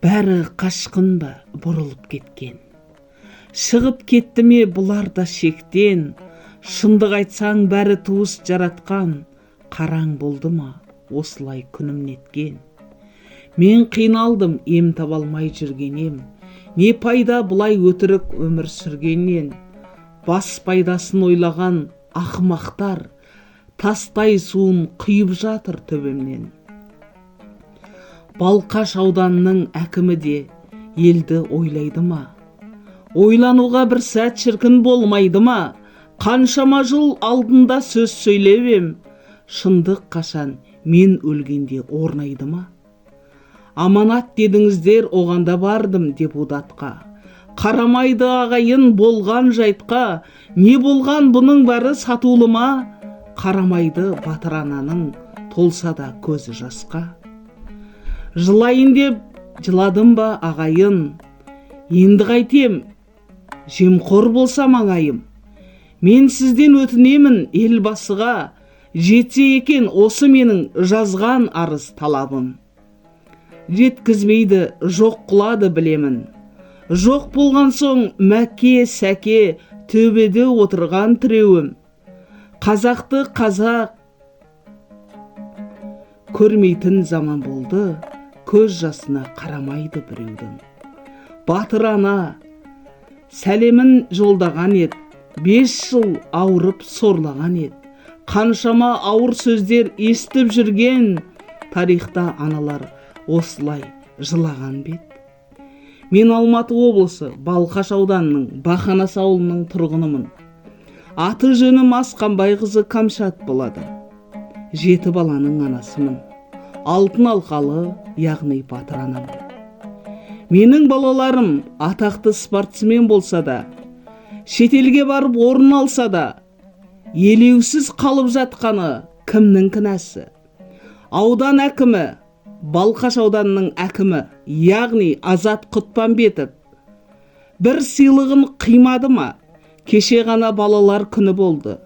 Бәрі қашқын ба бұрылып кеткен. Шығып кетті ме бұлар да шектен? Шындық айтсаң бәрі туыс жаратқан. Қараң болды ма осылай күнім неткен? Мен қиналдым ем таба алмай жүргенем. Не пайда бұлай өтірік өмір сүргеннен? Бас пайдасын ойлаған ақымақтар тастай суын құйып жатыр төбемнен. Балқаш ауданының әкімі де елді ойлайды ма? Ойлануға бір сәт шіркін болмайды ма? Қаншама жыл алдында сөз сөйлеп ем, шындық қашан мен өлгенде орнайды ма? Аманат дедіңіздер, оғанда бардым депутатқа. Қарамайды ағайын болған жайтқа. Не болған бұның бәрі сатулы ма? Қарамайды батыр ананың толса да көзі жасқа. Жылайын деп жыладым ба ағайын? Енді қайтем, жемқор болса маңайым. Мен сізден өтінемін елбасыға, жетсе екен осы менің жазған арыз талабым. Жеткізмейді, жоқ қылады білемін. Жоқ болған соң мәке, сәке, төбеде отырған тіреуім. Қазақты қазақ көрмейтін заман болды, көз жасына қарамайды біреудің. Батыр ана сәлемін жолдаған ед, 5 жыл ауырып сорлаған ед. Қаншама ауыр сөздер естіп жүрген, тарихта аналар осылай жылаған бет. Мен Алматы облысы Балқаш ауданының Бақанас ауылының тұрғынымын. Аты жөнім Асқанбайқызы Камшат болады. 7 баланың анасымын. Алтын алқалы, яғни батыр анамын. Менің балаларым атақты спортсмен болса да, шетелге барып орын алса да, елеусіз қалып жатқаны кімнің кінәсі? Аудан әкімі, Балқаш ауданының әкімі, яғни Азат Құтпанбетов бір сыйлығын қимады ма? Кеше ғана балалар күні болды.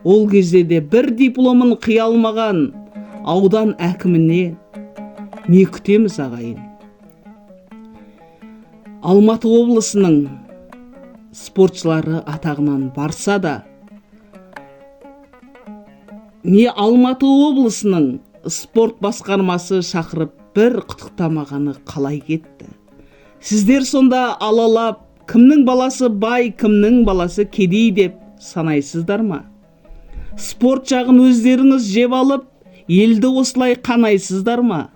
Ол кезде де бір дипломын қия алмаған аудан әкіміне не күтеміз ағайын? Алматы облысының спортшылары атағынан барса да, не Алматы облысының спорт басқармасы шақырып бір құттықтамағаны қалай кетті? Сіздер сонда алалап, кімнің баласы бай, кімнің баласы кедей деп санайсыздар ма? Спорт жағын өздеріңіз жеп алып, елді осылай қанайсыздар ма?